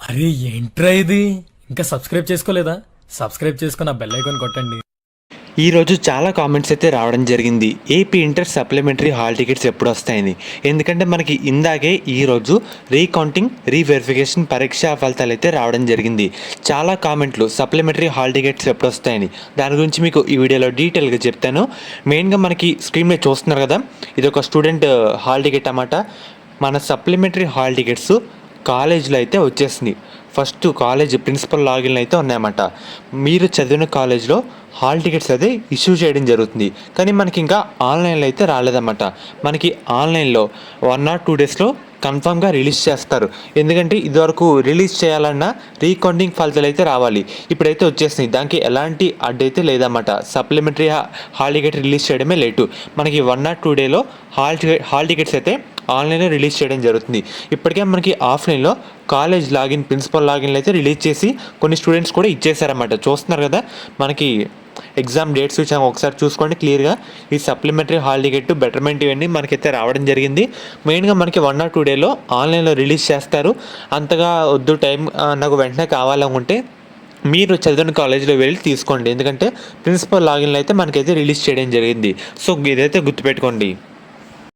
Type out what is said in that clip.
అరే ఏంట్రా ఇది? ఇంకా సబ్స్క్రైబ్ చేసుకోలేదా? సబ్స్క్రైబ్ చేసుకుని ఆ బెల్ ఐకాన్ కొట్టండి. ఈరోజు చాలా కామెంట్స్ అయితే రావడం జరిగింది. AP inter supplementary hall tickets ఎప్పుడు వస్తాయని. ఎందుకంటే మనకి ఇందాకే ఈరోజు రీకౌంటింగ్ రీవెరిఫికేషన్ పరీక్షా ఫలితాలు అయితే రావడం జరిగింది. చాలా కామెంట్లు సప్లిమెంటరీ హాల్ టికెట్స్ ఎప్పుడు వస్తాయని. దాని గురించి మీకు ఈ వీడియోలో డీటెయిల్గా చెప్తాను. మెయిన్గా మనకి స్క్రీన్ మీద చూస్తున్నారు కదా, ఇది ఒక స్టూడెంట్ హాల్ టికెట్ అన్నమాట. మన సప్లిమెంటరీ హాల్ టికెట్స్ కాలేజీలో అయితే వచ్చేసింది. ఫస్ట్ కాలేజ్ ప్రిన్సిపల్ లాగిన్లు అయితే ఉన్నాయన్నమాట. మీరు చదివిన కాలేజ్లో హాల్ టికెట్స్ అయితే ఇష్యూ చేయడం జరుగుతుంది. కానీ మనకి ఇంకా ఆన్లైన్లో అయితే రాలేదన్నమాట. మనకి ఆన్లైన్లో 1 or 2 డేస్లో కన్ఫామ్గా రిలీజ్ చేస్తారు. ఎందుకంటే ఇదివరకు రిలీజ్ చేయాలన్నా రీకౌంటింగ్ ఫలితాలు అయితే రావాలి. ఇప్పుడైతే వచ్చేసినాయి. దానికి ఎలాంటి అడ్డైతే లేదన్నమాట. సప్లిమెంటరీ హాల్ టికెట్ రిలీజ్ చేయడమే లేటు. మనకి 1 or 2 డేలో హాల్ టికెట్స్ అయితే ఆన్లైన్లో రిలీజ్ చేయడం జరుగుతుంది. ఇప్పటికే మనకి ఆఫ్లైన్లో కాలేజ్ లాగిన్ ప్రిన్సిపల్ లాగిన్లు అయితే రిలీజ్ చేసి కొన్ని స్టూడెంట్స్ కూడా ఇచ్చేసారన్నమాట. చూస్తున్నారు కదా, మనకి ఎగ్జామ్ డేట్స్ ఒకసారి చూసుకోండి క్లియర్గా. ఈ సప్లిమెంటరీ హాల్ టికెట్ బెటర్మెంట్ ఇవన్నీ మనకైతే రావడం జరిగింది. మెయిన్గా మనకి 1 or 2 డేలో ఆన్లైన్లో రిలీజ్ చేస్తారు. అంతగా వద్దు టైం నాకు వెంటనే కావాలనుకుంటే మీరు చదివిన కాలేజీలో వెళ్ళి తీసుకోండి. ఎందుకంటే ప్రిన్సిపల్ లాగిన్లు అయితే మనకైతే రిలీజ్ చేయడం జరిగింది. సో ఇదైతే గుర్తుపెట్టుకోండి.